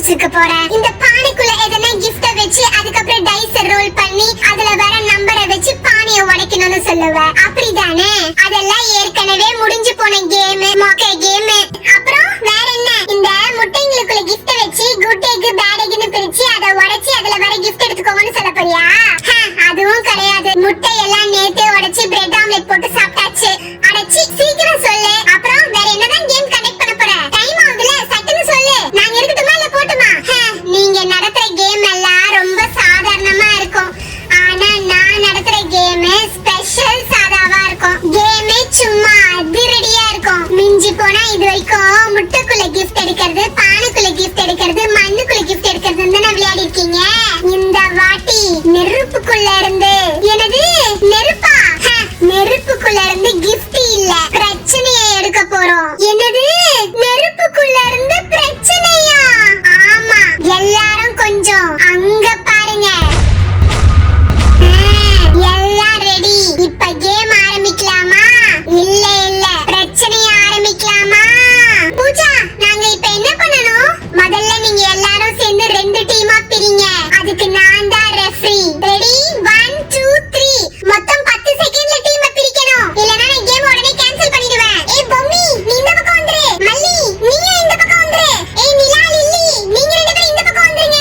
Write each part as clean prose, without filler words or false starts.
இருக்க போறேன். இந்த பானைக்குள்ள எதனா gift வச்சு அதுக்கப்புறம் டைஸ் ரோல் பண்ணி அதுல வர நம்பரை வச்சு பானையை உடைக்கணும்னு சொல்லுவேன். அப்படிதானே? அதெல்லாம் ஏற்கனவே முடிஞ்சு போன கேம், மொக்க கேம். அப்புறம் வேற என்ன? இந்த முட்டைங்களுக்குள்ள gift வச்சு குட் எக் பேட் எக்னு பிரிச்சு அதை உடைச்சு அதுல வர gift எடுத்துக்கோங்கன்னு சொல்ல போறியா? அதுவும் கிடையாது. முட்டை எல்லாம் நேத்தே உடைச்சு பிரெட் ஆம்லெட் போட்டு சாப்பிட்டாச்சு. அடச்சி, சீக்கிரம் சொல்லு. அப்புறம் வேற என்னதான் கேம் கனெக்ட் பண்ண போற? டைம் ஆகுதுல, சட்டுன்னு சொல்லு. நாங்க இருக்கட்டுமா இல்ல போட்டுமா? நீங்க நடத்துற கேம் எல்லாம் ரொம்ப சாதாரணமா இருக்கும். ஆனா நான் நடத்துற கேம் ஸ்பெஷல் சாதாவா இருக்கும். கேமே சும்மா அதிரடியா இருக்கும். மிஞ்சி போனா இது வரைக்கும் முட்டைக்குள்ள கிஃப்ட் எடுக்கிறது, பானைக்குள்ள கிஃப்ட் எடுக்கிறது, மண்ணுக்குள்ள கிஃப்ட் எடுக்கிறது தான் விளையாடி இருக்கீங்க. இந்த வாட்டி நெருப்புக்குள்ள இருந்து, என்னது நெருப்பா? நெருப்புக்குள்ள இருந்து கிஃப்ட் இல்ல, பிரச்சனையை எடுக்க போறோம். என்னது? நெருப்புக்குள்ள இருந்து பிரச்சனையா? ஆமா, எல்லாரும் கொஞ்சம் அங்க பாருங்க. எல்லாம் ரெடி. இப்ப கேம் ஆரம்பிக்கலாமா? இல்ல இல்ல, பிரச்சனையை ஆரம்பிக்கலாமா? பூஜா, நாங்க இப்ப என்ன பண்ணணும்? முதல்ல நீங்க எல்லாரும் சேர்ந்து 2 டீமா பிரிங்க. அதுக்கு நான் தான் ரெஃபரி. ரெடி? 1 2 3. மொத்தம் 10 செகண்ட்ல டீமை பிரிக்கணும். இல்லனா நான் கேம் உடனே கேன்சல் பண்ணிடுவேன். ஏய் பொம்மி, நீ இந்த பக்கம் வந்துரு. மல்லி, நீயும் இந்த பக்கம் வந்துரு. ஏய் நிலா, லில்லி, நீங்க 2 பேரும் இந்த பக்கம் வந்துருங்க.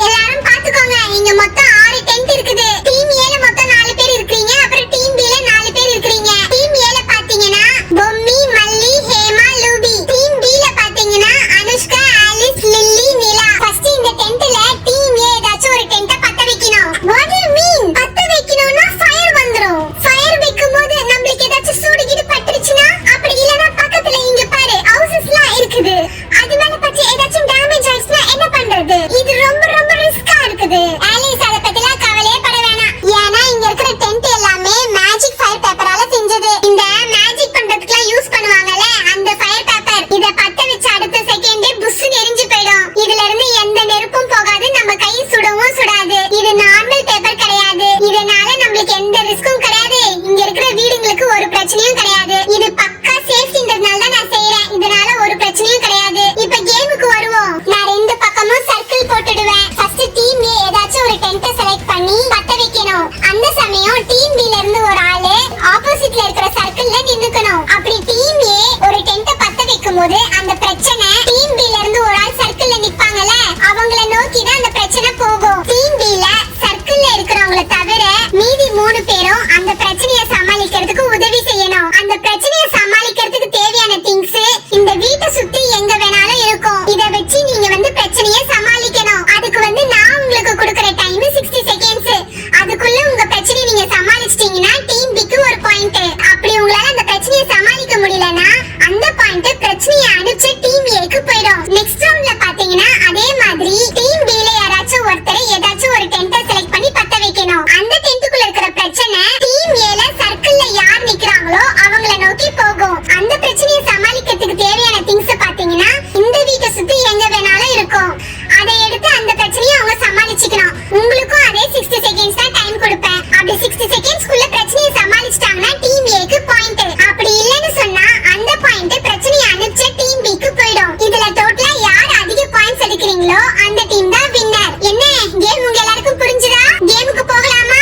எல்லாரும் பாத்துக்கோங்க, இங்க மொத்தம் 6 டென்ட் இருக்குது. டீம் ஏல மொத்தம் 4 பேர் இருக்கீங்க. அப்புறம் டீம் பி ல 4 பேர் இருக்கீங்க. டீம் ஏல பாத்தீங்கன்னா பொம்மி, மல்லி, ஹேமா, லூபி. டீம் பி ல பாத்தீங்கன்னா அனுஷ்கா, ஆலிஸ், லில்லி, நிலா. ஃபர்ஸ்ட் இந்த டென்ட்ல டீம் ஏ ஏதாச்சும் ஒரு டென்ட்ட பத்த வைக்கணும். What you mean? பத்த வைக்கணும்னா ஃபயர் வந்துரும். ஃபயர் வைக்கும்போது நமக்கு ஏதாச்சும் சூடு கிடு பட்டுருச்சுனா, அப்படி இல்லனா பக்கத்துல இங்க பாரு ஹவுசஸ்லாம் இருக்குது. அது மேல பட்டு ஏதாச்சும் டேமேஜ் ஆயிடுச்சுனா என்ன பண்றது? இது ரொம்ப ரொம்ப ரிஸ்கா இருக்குது. ஆலிஸ், அத பத்திலாம் கவலையே பட வேணாம். ஏன்னா இங்க இருக்கிற டென்ட் எல்லாமே மேஜிக் ஃபயர் பேப்பரால செஞ்சது. இந்த மேஜிக் பண்றதுக்குலாம் யூஸ் பண்ணுவாங்கல, அந்த ஃபயர் பேப்பர். இத பத்த வச்ச அடுத்த செகண்டே புஸ்ஸுன்னு எரிஞ்சு போயிடும். இதுல இருந்து எந்த நெருப்பும் போகாது, நம்ம கை சுடவும் சுடாது. இது நார்மல் பேப்பர் கிடையாது. இதனால நமக்கு எந்த ரிஸ்க்கும் கிடையாது. இங்க இருக்கிற வீடுங்களுக்கு ஒரு பிரச்சனையும் கிடையாது. இது பக்கா சேஃப்டின்றதுனால தான் நான் செய்றேன். இதனால ஒரு பிரச்சனையும் கிடையாது. இப்ப கேமுக்கு வருவோம். நான் 2 பக்கமும் சர்க்கிள் போட்டுடுவேன். ஃபர்ஸ்ட் டீம் ஏ ஏதாச்சும் ஒரு டென்ட்ட செலக்ட் பண்ணி பத்த வைக்கணும். அந்த சமயம் டீம் பி ல இருந்து ஒரு ஆளு ஆப்போசிட்ல இருக்கிற சர்க்கிள்ல நின்னுக்கணும். அப்படி டீம் ஏ ஒரு டென்ட்ட பத்த வைக்கும்போது அந்த பிரச்சனை டீம் பி ல இருந்து ஒரு ஆள் சர்க்கிள்ல நிப்பாங்கல, அவங்கள நோக்கி தான் அந்த பிரச்சனை போகும். டீம் பி ல சர்க்கிள்ல இருக்கிறவங்கள தவிர மீதி 3 பேரும் அந்த பிரச்சனையை சமாளிக்கிறதுக்கு உதவி செய்யணும். அந்த பிரச்சனையை சமாளிக்கிறதுக்கு தேவையான திங்ஸ் இந்த வீட்டை சுத்தி எங்க வேணாலும் இருக்கும். இத வச்சு நீங்க பிரச்சனையை சமாளிக்கணும். அதுக்கு நான் உங்களுக்கு கொடுக்கிற டைம் 60 செகண்ட்ஸ். அதுக்குள்ள உங்க பிரச்சனையை நீங்க சமாளிச்சிட்டீங்கன்னா டீம் பிக்கு ஒரு பாயிண்ட். அப்படி உங்களால அந்த பிரச்சனையை சமாளிக்க முடியலனா அந்த பாயிண்ட் பிரச்சனையை அடிச்ச டீம் ஏக்கு போய்டும். நெக்ஸ்ட் ரவுண்ட்ல பாத்தீங்கன்னா அதே மாதிரி டீம் பி ல யாராச்சும் ஒருத்தர் ஏதாச்சும் ஒரு டென்ட்ட செலக்ட் பண்ணி பத்த வைக்கணும். அந்த டென்ட்டுக்குள்ள இருக்கிற பிரச்சனை டீம் ஏ ல சர்க்கிள்ல யார் நிக்கறாங்களோ அவங்கள நோக்கி போகும். அந்த பிரச்சனையை சமாளிக்கிறதுக்கு தேவையான திங்ஸ் பாத்தீங்கன்னா இந்த வீட்டை சுத்தி எங்க வேணாலும் இருக்கும். அதை எடுத்து அந்த பிரச்சனையை அவங்க சமாளிச்சுக்கணும். உங்களுக்கும் அதே 60 செகண்ட்ஸ் தான் டைம் கொடுப்பேன். அப்படி 60 செகண்ட்ஸ்க்குள்ள பிரச்சனையை சமாளிச்சிட்டாங்கன்னா டீம் ஏக்கு பாயிண்ட். அப்படி இல்லன்னு சொன்னா அந்த பாயிண்ட் பிரச்சனையை அனுப்பிச்ச டீம் பிக்கு போய்டும். இதுல டோட்டலா யார் அதிக பாயிண்ட்ஸ் எடுக்கறீங்களோ அந்த டீம் தான் வின்னர். என்ன கேம் உங்க எல்லாருக்கும் புரிஞ்சுதா? கேமுக்கு போகலாமா?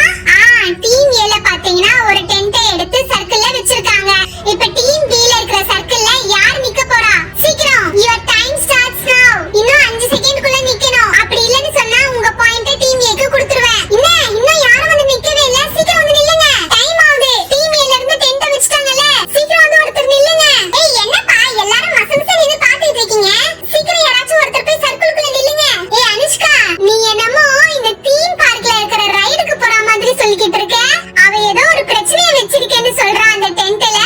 டீம் ஏ ல பாத்தீங்கன்னா ஒரு டென்ட்டை எடுத்து சர்க்கிள்ல வச்சிருக்காங்க. இப்ப டீம் பி ல இருக்கிற சர்க்கிள்ல யார் நிக்க போறா? சீக்கிரம், your time starts now. இன்னும் 5 செகண்ட்க்குள்ள நிக்கணும். அப்படி இல்லன்னு சொன்னா உங்க பாயிண்ட டீம் ஏக்கு கொடுத்துருவேன். இன்னும் யாரும் வந்து நிக்கவே இல்ல. சீக்கிரம் வந்து நில்லுங்க. டைம் ஆகுது. டீம் ஏ ல இருந்து டென்ட்ட வச்சிட்டாங்கல, சீக்கிரம் வந்து ஒருத்தர் நில்லுங்க. ஏய் என்னப்பா எல்லாரும் மசமச நின்னு பாத்துட்டு இருக்கீங்க? சீக்கிரம் யாராச்சும் ஒருத்தர் போய் சர்க்கிள்குள்ள நில்லுங்க. ஏய் அனுஷ்கா, நீ என்னமோ இந்த தீம் பார்க்ல இருக்கிற ரைடுக்கு போற மாதிரி சொல்லிக்கிட்டு இருக்க. அவ ஏதோ ஒரு பிரச்சனையை வச்சிருக்கேன்னு சொல்றா அந்த டென்ட்ல.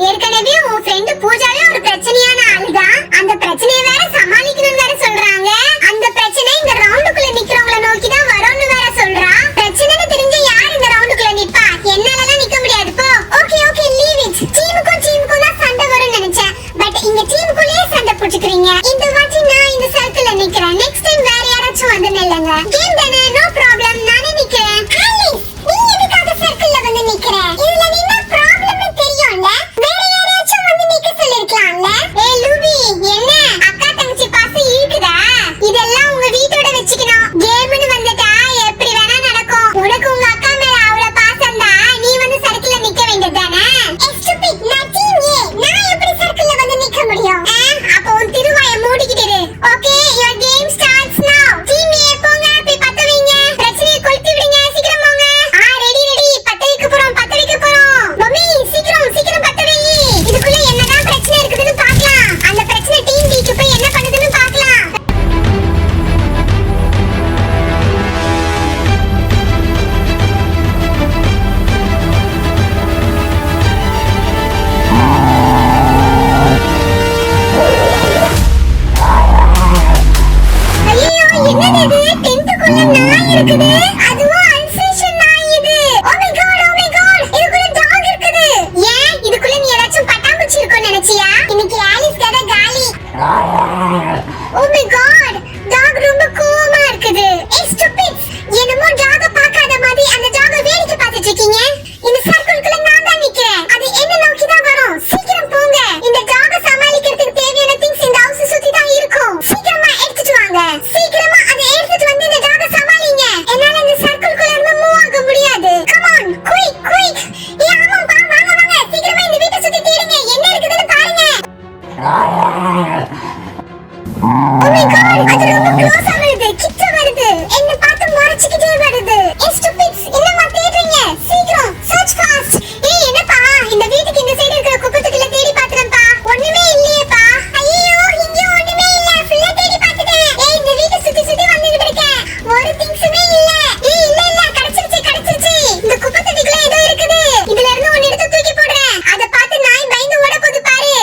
ஏற்கனவே உன் ஃப்ரெண்ட் பூஜாவே ஒரு பிரச்சனையான ஆளுதான். அந்த பிரச்சனையை வேற சமாளிக்கணும்னு வேற சொல்றாங்க. அந்த பிரச்சனை இந்த ரவுண்டுக்குள்ள நிக்கிறவங்கள நோக்கி தான் வரும்னு வேற சொல்றா. பிரச்சனைன்னு தெரிஞ்ச யார் இந்த ரவுண்டுக்குள்ள நிப்பா? என்னாலலாம் நிக்க முடியாது போ. Okay okay, leave it. டீமுக்கும் தான் சண்டை வரும்னு நினைச்சேன். பட் இங்க டீமுக்குள்ளேயே சண்டை போட்டுக்கிறீங்க. இந்த வாட்டி நான் இந்த சர்க்கிள்ல நிக்கிறேன். நெக்ஸ்ட் டைம் வேற யாராச்சும் வந்து நில்லுங்க. கேம் தானே, நோ ப்ராப்ளம். நானே நிக்கிறேன். ஆலிஸ், நீ எதுக்காக சர்க்கிள்ல வந்து நிக்கிற? இதுல நின்னா ப்ராப்ளம்னு தெரியும்ல. வேற யாராச்சும் வந்து நிக்க சொல்லிருக்கலாம்ல. ஏய் லூபி, Oh my god, டாக் ரொம்ப கோவமா இருக்குது. ஏய் ஸ்டூபிட்ஸ், என்னமோ டாக பார்க்காத மாதிரி அந்த டாக வேடிக்கை பார்த்துட்டு இருக்கீங்க. இந்த சர்க்கிள்குள்ள நான் தான் நிக்கிறேன். அது என்ன நோக்கி தான் வரும். சீக்கிரம் போங்க. இந்த டாக சமாளிக்கிறதுக்கு தேவையான திங்ஸ் இந்த ஹவுஸ் சுத்தி தான் இருக்கும். சீக்கிரமா எடுத்துட்டு வாங்க. சீக்கிரமா அதை எடுத்துட்டு வந்து இந்த டாக சமாளிங்க. என்னால இந்த சர்க்கிள்குள்ள இருந்து மூவ் ஆக முடியாது. Come on, quick quick. ஏய் ஆமாப்பா, வாங்க வாங்க. சீக்கிரமா இந்த வீட்டை சுத்தி தேடுங்க. என்ன இருக்குதுன்னு பாருங்க. Oh my god, அது ரொம்ப க்ளோஸா வருது. கிட்ட வருது. என்ன பார்த்து முறைச்சிக்கிட்டே வருது. ஏய் ஸ்டூபிட்ஸ், என்னமா தேடுறீங்க? சீக்கிரம் சர்ச் ஃபாஸ்ட். ஏய் என்னப்பா, இந்த வீட்டுக்கு இந்த சைடு இருக்கிற குப்பைக்குள்ள தேடி பார்த்தேன்ப்பா. ஒண்ணுமே இல்லையேப்பா. ஐயோ, இங்க ஒண்ணுமே இல்ல. ஃபுல்லா தேடி பார்த்துட்டேன். ஏய் இந்த வீட்டை சுத்தி சுத்தி வந்துட்டு இருக்கேன். ஒரு திங்ஸுமே இல்ல. ஏய் இல்ல இல்ல, கிடைச்சிருச்சு கிடைச்சிருச்சு. இந்த குப்பைக்குள்ள ஏதோ இருக்குது. இதுல இருந்து ஒன்னு எடுத்து தூக்கி போடுறேன். அத பார்த்து நாய் பயந்து ஓட போகுது பாரு.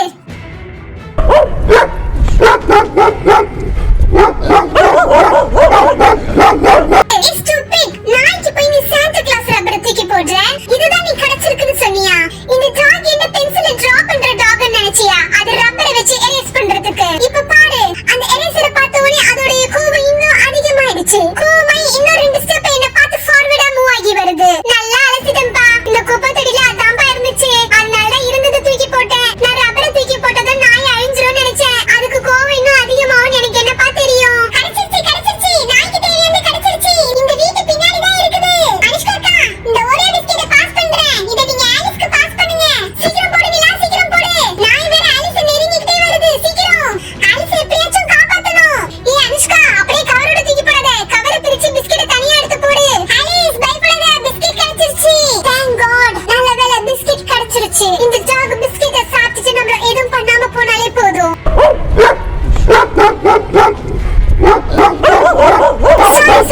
இதுதான் நீ கிடைச்சிருக்குன்னு சொன்னியா? இந்த டாக் என்ன பென்சில டிரா பண்ற டாக்னு நினைச்சியா? அது ரப்பரை வச்சு எரேஸ் பண்றதுக்கு. இப்ப பாரு, அந்த எரேசரை பார்த்த உடனே அதோட கோவம் இன்னும் அதிகமாயிடுச்சு. கோவமாயி இன்னும் 2 ஸ்டெப் என்ன பார்த்து ஃபார்வர்டா மூவ் ஆகி வருது. நல்லா அலசிட்டேன்பா. இந்த குப்பை தொட்டில அதான்பா இருந்துச்சு. அதனால இருந்ததை தூக்கி போட்டேன். நான் ரப்பரை தூக்கி போட்டதும் நாய் அழிஞ்சிரும்னு நினைச்சேன். அதுக்கு கோவம் இன்னும் அதிகமாகும் எனக்கு என்னப்பா தெரியும். கிடைச்சிருச்சு கிடைச்சிருச்சு. நாய்க்கு தேவையானது கிடைச்சிருச்சு. இந்த வீட்டு பின்னாடி தான் இருக்குது. அனுஷ்கா அக்கா, இந்த ஒரே பிஸ்கெட்டை பாஸ் பண்றேன். இத நீங்க ஆலிஸ்க்கு பாஸ் பண்ணுங்க. சீக்கிரம் போடுங்களா, சீக்கிரம் போடு. நாய் வேற ஆலிஸ் நெருங்கிட்டே வருது. சீக்கிரம் ஆலிஸ் எப்படியாச்சும் காப்பாத்தணும். ஏய் அனுஷ்கா, அப்படியே கவரோட தூக்கி போடாத. கவரை பிரிச்சு பிஸ்கெட்டை தனியா எடுத்து போடு. ஆலிஸ் பயப்படாத, பிஸ்கெட் கிடைச்சிருச்சு. Thank God, நல்ல வேளை பிஸ்கெட் கிடைச்சிருச்சு. இந்த டாக் பிஸ்கெட்டை சாப்பிட்டுட்டு நம்ம எதுவும் பண்ணாம போனாலே போதும்.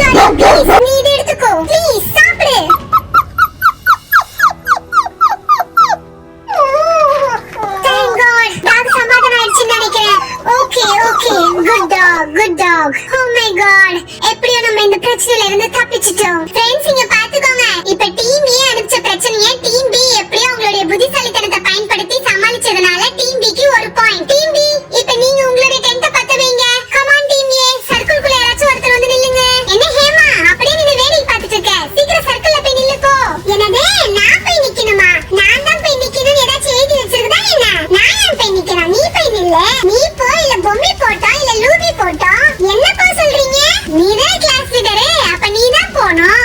Sorry, please, நீ இதை எடுத்துக்கோ. Please, சாப்பிடு. Thank God, டாக் சமாதானம் ஆயிடுச்சுன்னு நினைக்கிறேன். Okay, good dog. Oh my God, எப்படியோ நம்ம இந்த பிரச்சனையில இருந்து தப்பிச்சிட்டோம். Friends, இங்க பாத்துக்கோங்க. இப்ப டீம் ஏ அனுப்பிச்ச பிரச்சனையை டீம் பி எப்படியோ உங்களுடைய புத்திசாலித்தனத்தை பயன்படுத்தி சமாளிச்சதுனால டீம் பிக்கு ஒரு பாயிண்ட். டீம் பி, இப்ப நீங்க உங்களுடைய டென்ட்டை பத்த வைங்க. Come on டீம் ஏ, சர்க்கிள்குள்ள யாராச்சும் ஒருத்தர் வந்து நில்லுங்க. என்ன ஹேமா, அப்படியே நீ வேடிக்கை பார்த்துட்டு இருக்க? சீக்கிரம் சர்க்கிள்ல போய் நில்லு போ. என்னது, நான் போய் நிக்கணுமா? நான் தான் போய் நிக்கணும்னு ஏதாச்சும் எழுதி வச்சிருக்கா என்ன? நான் ஏன் போய் நிக்கணும்? நீ போய் நில்லு. நீ போ, இல்ல பொம்மி போட்டோம், இல்ல லூபி போட்டோம். என்ன போ சொல்றீங்க? நீதான் கிளாஸ் லீடரு, அப்ப நீதான் போணும்.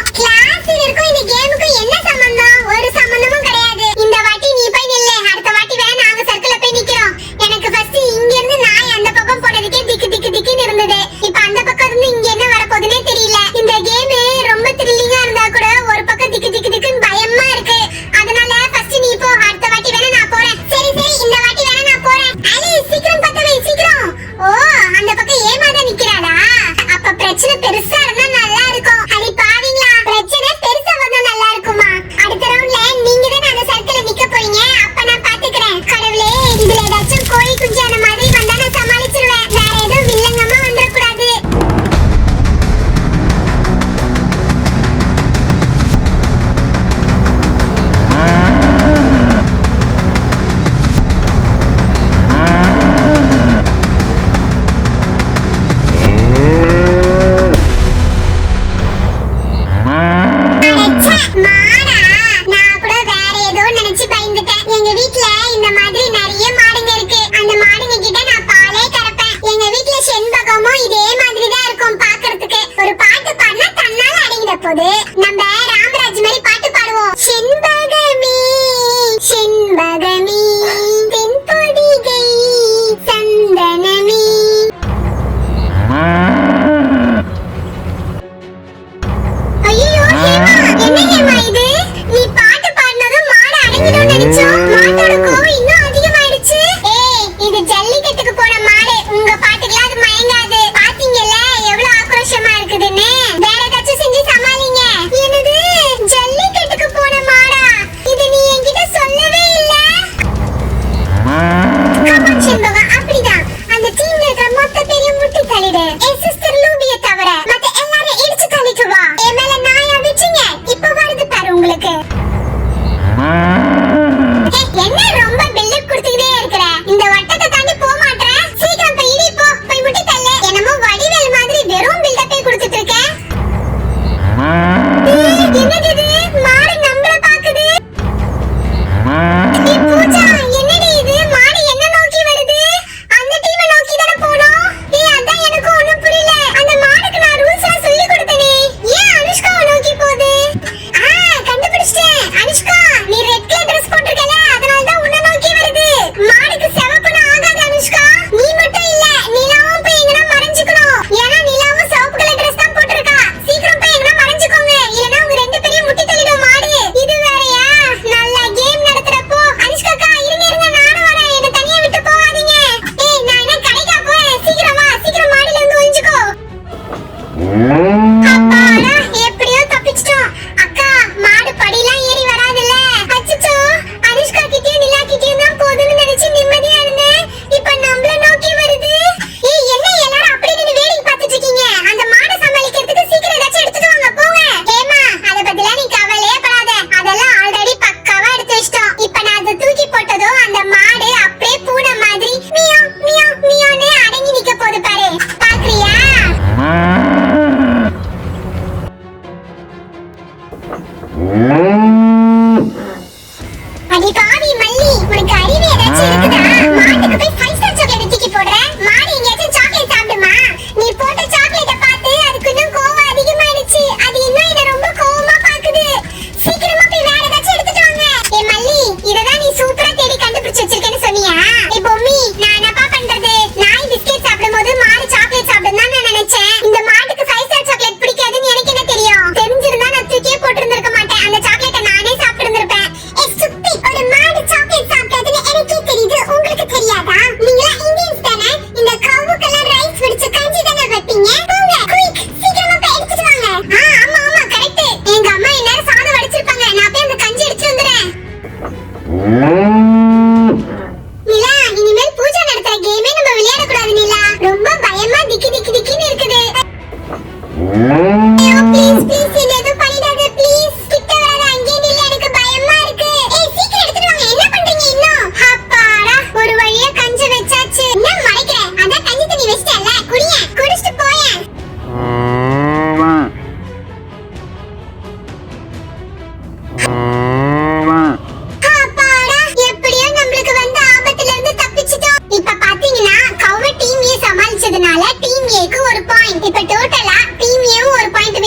அப்பாடா, எப்படியோ தப்பிச்சிட்டோம். அக்கா, மாடு படியெல்லாம் ஏறி வராதுல்ல? அச்சச்சோ, அனுஷ்கா கிட்டயும் நிலா கிட்டயும் தான் போகுதுன்னு நினைச்சு நிம்மதியா இருந்தேன். இப்ப நம்மள நோக்கி வருது. ஏய், என்ன எல்லாரும் அப்படி நின்னு வேடிக்கை பார்த்துட்டு இருக்கீங்க? அந்த மாடை சமாளிக்கிறதுக்கு சீக்கிரம் ஏதாச்சும் எடுத்துட்டு வாங்க, போங்க. ஏமா, அத பத்திலாம் நீ கவலையே படாத. அதெல்லாம் ஆல்ரெடி பக்காவா எடுத்து வச்சிட்டோம். இப்ப நான் அதை தூக்கி போட்டதோ அந்த மாடு அப்படியே பூனை மாதிரி மியாவ் மியாவ் மியாவ்னு அடங்கி நிக்க போகுது பாரு. பாக்குறியா? அடி பாவி மல்லி, உனக்கு அறிவு ஏதாச்சும் இருக்குதா? மாட்டுக்கு போய் 5 ஸ்டார் சாக்லேட் தூக்கி போடுற. மாடு எங்கேயாச்சும் சாக்லேட் சாப்பிடுமா? நீ போட்ட சாக்லேட்டை பார்த்து அதுக்கு இன்னும் கோவம் அதிகமாயிடுச்சு. அது இன்னும் என்ன ரொம்ப கோவமா பாக்குது. சீக்கிரமா போய் வேற ஏதாச்சும் எடுத்துட்டு வாங்க. ஏ மல்லி, இததான் நீ சூப்பரா தேடி கண்டுபிடிச்சு வச்சிருக்கேன்னு சொன்னியா? ஏ பொம்மி, நான் என்னப்பா பண்றது? நாய் பிஸ்கெட் சாப்பிடும்போது மாடு சாக்லேட் சாப்பிடும் தான் நான் நினைச்சேன். இந்த மாட்டுக்கு 5 ஸ்டார் சாக்லேட் பிடிக்காதுன்னு எனக்கு என்ன தெரியும்? தெரிஞ்சிருந்தா நான் தூக்கியே போட்டிருந்திருக்க மாட்டேன். அந்த சாக்லேட்டை நானே சாப்பிட்டு இருந்திருப்பேன். ஒரு மாடு சாக்லேட் சாப்பிட்டதுன்னு எனக்கே தெரியுது, உங்களுக்கு தெரியாதா? நீங்களா இந்தியன்ஸ் தானே? இந்த கவுக்கெல்லாம் ரைஸ் வடிச்சு கஞ்சி தானே வைப்பீங்க? போங்க, குயிக், சீக்கிரமா போய் எடுத்துட்டு வாங்க. ஆமா ஆமா, கரெக்ட். எங்க அம்மா எல்லாரும் சாதம் வடிச்சிருப்பாங்க. நான் போய் அந்த கஞ்சி எடுத்து வந்துறேன். நிலா, இனிமேல் பூஜா நடத்துற கேமே நம்ம விளையாட கூடாது நிலா. ரொம்ப பயமா திக்கி திக்கி திக்கின்னு இருக்குது. ப்ளீஸ் ப்ளீஸ், என்ன எதுவும் பண்ணிடாத ப்ளீஸ். கிட்ட வராத, அங்கேயே நில்லு, எனக்கு பயமா இருக்கு. ஏய், சீக்கிரம் எடுத்துட்டு வாங்க. என்ன பண்றீங்க இன்னும்? அப்பாடா, ஒரு வழியா கஞ்சி வச்சாச்சு. என்ன மறைக்கிற? அதான் கஞ்சி தண்ணி வச்சிட்டல, குடிங்க, குடிச்சிட்டு போயேன். அப்பாடா, எப்படியோ நம்மளுக்கு வந்த ஆபத்துல இருந்து தப்பிச்சிட்டோம். இப்ப பாத்தீங்கன்னா கௌவ டீம் ஏ சமாளிச்சதுனால டீம் ஏக்கு ஒரு பாயிண்ட். இப்ப டோட்டலா டீம் ஏவும் ஒரு பாயிண்ட்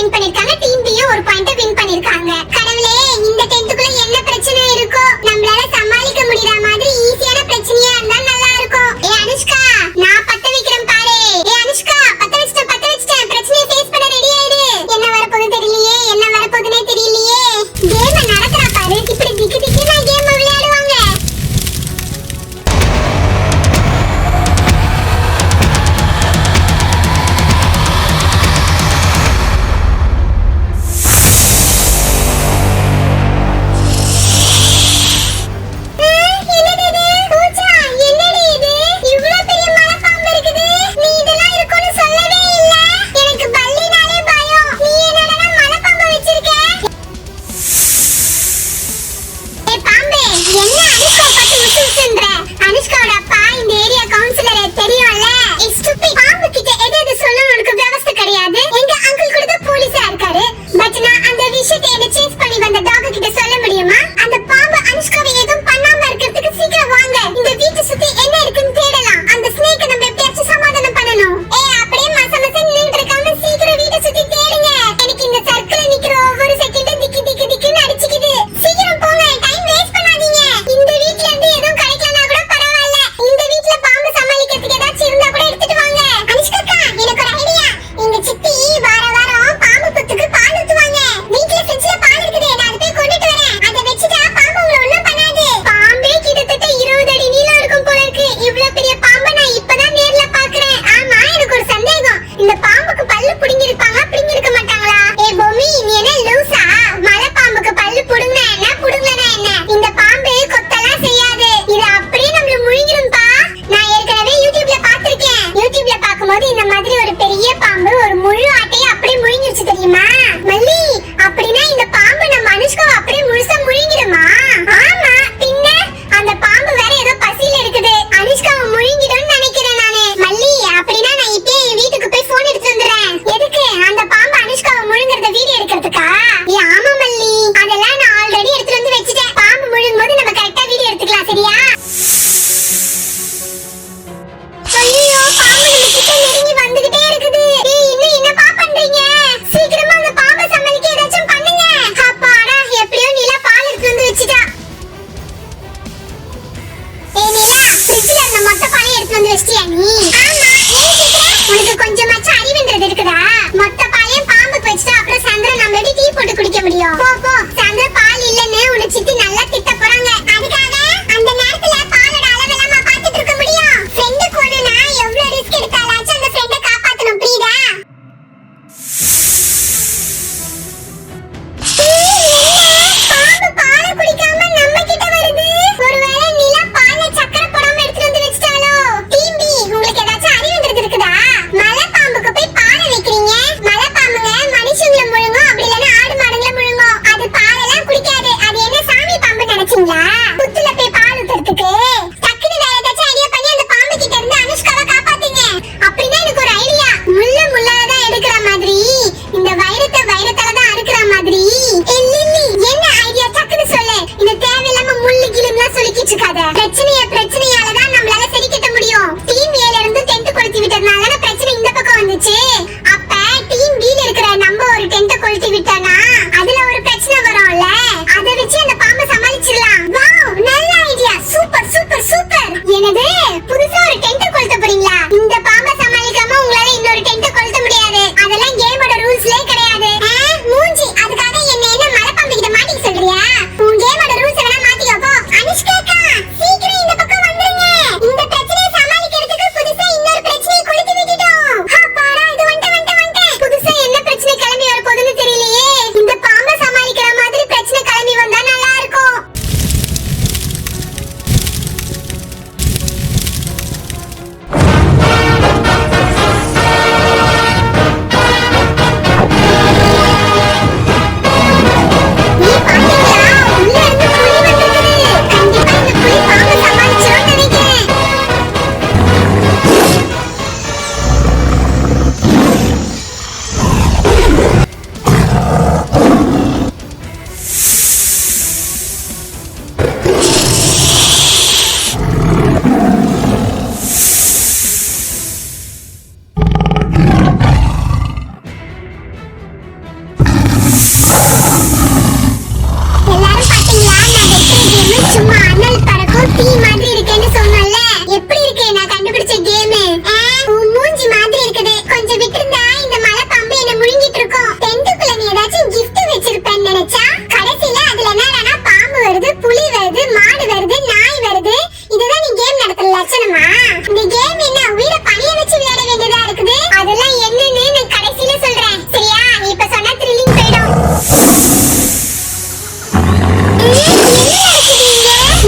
இந்த கேம் என்ன உயிரை பணிய வச்சு விளையாட வேண்டியதா இருக்குது. அதெல்லாம் என்னன்னு நான் கடைசில சொல்றேன். சரியா? இப்ப சொன்னா த்ரில்லிங் போய்டும்.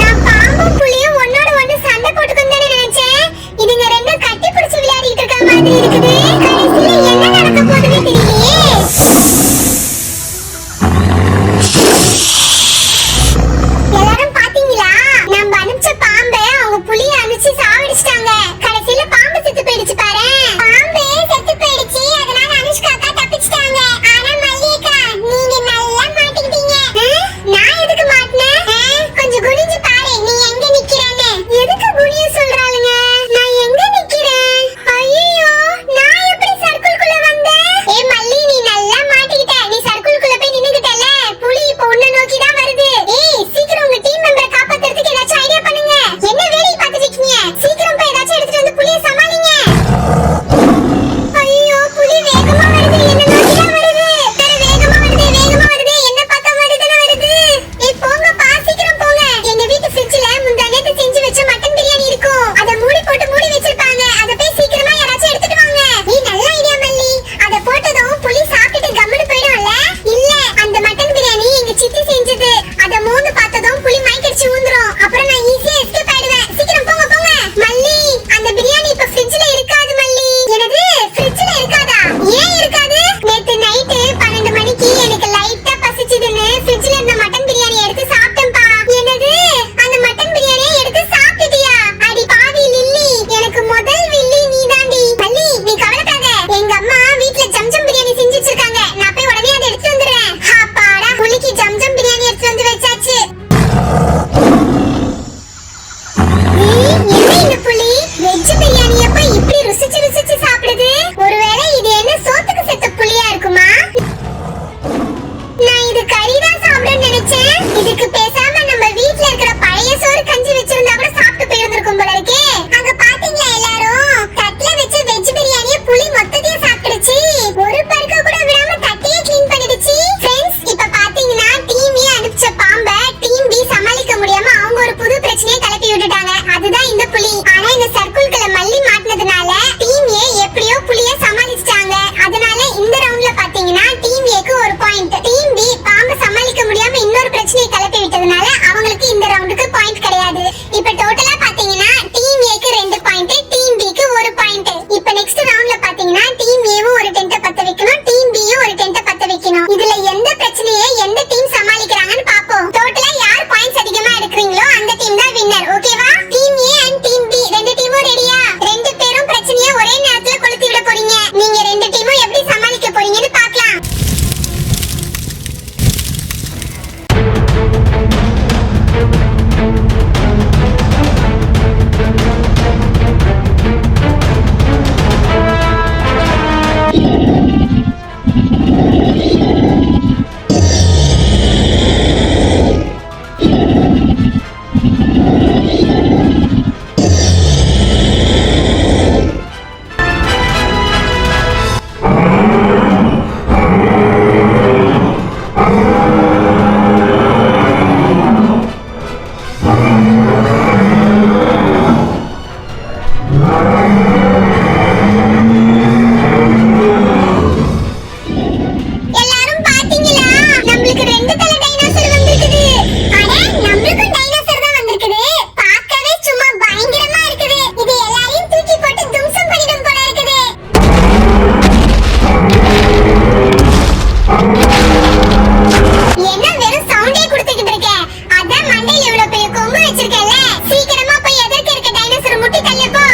நான் பாம்பும் புலியும் ஒன்னோட ஒண்ணு சண்டை போட்டுக்கணும்னு நினைச்சேன். இதுங்க ரெண்டும் கட்டி பிடிச்சு விளையாடிட்டு இருக்க மாதிரி இருக்குது. கடைசில என்ன நடக்க போகுதுன்னு தெரியலையே. எல்லாரும் பாத்தீங்களா? நம்ம அனுப்பிச்ச பாம்பை அவங்க புலிய அனுப்பிச்சு சாவடிச்சிட்டாங்க. கடைசில பாம்பு செத்து போயிடுச்சு பாரு. பாம்பு செத்து போயிடுச்சு. அதனால அனுஷ்கா அக்கா தப்பிச்சிட்டாங்க. ஆனா மல்லிகா நீங்க நல்லா மாட்டிக்கிட்டீங்க. நான் எதுக்கு மாட்டினேன்? கொஞ்சம் குனிஞ்சு பாரு நீ எங்க நிக்கிறேன்னு. எதுக்கு குனிய சொல்றாளுங்க? நான் எங்க நிக்கிறேன்? ஐயோ நான் எப்படி சர்க்கிள்குள்ள வந்தேன்? ஏய் மல்லி நீ நல்லா மாட்டிக்கிட்ட. நீ சர்க்கிள்குள்ள போய் நின்னுக்கிட்டல. புலி இப்போ உன்னை நோக்கி தான் வருது. ஏய் சீக்கிரம் உங்க டீம் மெம்பரை காப்பாத்துறதுக்கு ஏதாச்சும் ஐடியா பண்ணுங்க. என்ன வேலைய பார்த்துட்டு இருக்கீங்க? சீக்கிரம் போய் ஏதாச்சும் எடுத்துட்டு வந்து புலியை சமாளிங்க. ஐயோ புலி வேகமா வருது. என்ன நோக்கி தான் வருது. வேகமா வருது வேகமா வருது. என்ன பார்த்தா மாதிரி தான வருது. ஏய் போங்க பா சீக்கிரம் போங்க. எங்க வீட்டு ஃப்ரிட்ஜ்ல முந்தானேத்து செஞ்சு வச்ச மட்டன் பிரியாணி இருக்கும். அத மூடி போட்டு மூடி வச்சிருப்பாங்க. அத போய் சீக்கிரமா யாராச்சும் எடுத்துட்டு வாங்க. நீ நல்ல ஐடியா மல்லி. அத போட்டதும் புலி சாப்பிட்டு கம்முனு போய்டும்ல. இல்ல அந்த மட்டன் பிரியாணி எங்க சித்தி செஞ்சது. அத மூந்து பார்த்ததும் புலி மைக்கடிச்சு ஊந்துரும். அப்புறம் நான் ஈஸியா எஸ்கேப் ஆயிடுவேன். சீக்கிரம் போங்க போங்க. மல்லி அந்த பிரியாணி இப்ப ஃப்ரிட்ஜ்ல இருக்காது மல்லி. என்னது ஃப்ரிட்ஜ்ல இருக்காதா? ஏன் இருக்காது? நேத்து நைட் 12 மணிக்கு எனக்கு லைட்டா பசிச்சதுன்னு ஃப்ரிட்ஜ்ல இருந்த மட்டன் பிரியாணி எடுத்து சாப்பிட்டேன்பா. என்னது அந்த மட்டன் பிரியாணியை எடுத்து சாப்பிட்டியா? அடி பாவி லில்லி, எனக்கு முதல் வில்லி நீதாண்டி. மல்லி நீ கவலைப்படாத. எங்க அம்மா வீட்ல ஜம்ஜம் பிரியாணி செஞ்சு வச்சிருக்காங்க. நான் போய் உடனே அதை எடுத்து வந்துடுறேன். அப்பாடா புலிக்கு ஜம்ஜம் பிரியாணி எடுத்து வந்து வச்சாச்சு. என்ன இந்த புலி வெஜ் பிரியாணியை போய் இப்படி ருசிச்சு ருசிச்சு சாப்பிடுது? ஒருவேளை இது என்ன சோத்துக்கு செத்த புலியா இருக்குமா? நான் இது கறிதான் சாப்பிடுன்னு நினைச்சேன். இதுக்கு பேசாம நம்ம வீட்ல இருக்கிற பழைய சோறு கஞ்சி வச்சிருந்தா கூட சாப்பிட்டு போயிருந்திருக்கும் போல இருக்கே. அங்க பாத்தீங்களா எல்லாரும்? தட்டுல வச்ச வெஜ் பிரியாணியை புலி மொத்தத்தையும் சாப்பிடுச்சு. ஒரு பருக்க கூட விடாம தட்டையே க்ளீன் பண்ணிடுச்சு. ஃப்ரெண்ட்ஸ் இப்ப பாத்தீங்கன்னா டீம் ஏ அனுப்பிச்ச பாம்பை டீம் பி சமாளிக்க முடியாம அவங்க ஒரு புது பிரச்சனையை கிளப்பி விட்டுட்டாங்க. அதுதான் இந்த புலி. ஆனா இந்த சர்க்கிள்குள்ள மல்லி மாட்டினதுனால டீம் ஏ எப்படியோ புலிய சமாளிச்சிட்டாங்க. அதனால இந்த ரவுண்ட்ல பாத்தீங்கன்னா டீம் ஏக்கு ஒரு பாயிண்ட். டீம் பி பாம்பை சமாளிக்க முடியாம இன்னொரு பிரச்சனையை கிளப்பி விட்டதுனால அவங்களுக்கு இந்த ரவுண்டுக்கு பாயிண்ட் கிடையாது. இப்ப டோட்டலா பாத்தீங்கன்னா டீம் ஏக்கு 2 பாயிண்ட், டீம் பிக்கு 1 பாயிண்ட். இப்ப நெக்ஸ்ட் ரவுண்ட்ல பாத்தீங்கன்னா டீம் ஏவும் ஒரு டென்ட் பத்த வைக்கணும், டீம் பியும் ஒரு டென்ட் பத்த வைக்கணும். இதுல எந்த பிரச்சனையை எந்த டீம் சமாளிக்கிறாங்கன்னு பாப்போம். டோட்டலா யார் பாயிண்ட்ஸ் அதிகமா எடுக்கறீங்களோ அந்த டீம் தான் வின்னர். ஓகேவா? Team A and team B ரெண்டு டீமும் ரெடியா? ரெண்டு பேரும் பிரச்சனையை ஒரே நேரத்துல கொளுத்தி விட போறீங்க. நீங்க ரெண்டு டீமும் எப்படி சமாளிக்க போறீங்கன்னு பார்க்கலாம். எல்லாரும் பாத்தீங்களா? நம்மளுக்கு 2 தலை டைனோசர் வந்திருக்குது. அட நம்மளுக்கும் டைனோசர் தான் வந்திருக்குது. பார்க்கவே சும்மா பயங்கரமா இருக்குது. இது எல்லாரையும் தூக்கி போட்டு தும்சம் பண்ணிடும் போல இருக்குது. என்ன வெறும் சவுண்டே கொடுத்துக்கிட்டு இருக்க? அதான் மண்டையில இவ்வளவு பெரிய கொம்பு வச்சிருக்கல. சீக்கிரமா போய் எதிர்க்க இருக்க டைனோசர் முட்டி தள்ளு போ.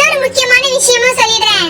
இன்னொரு முக்கியமான விஷயமும் சொல்லிடுறேன்.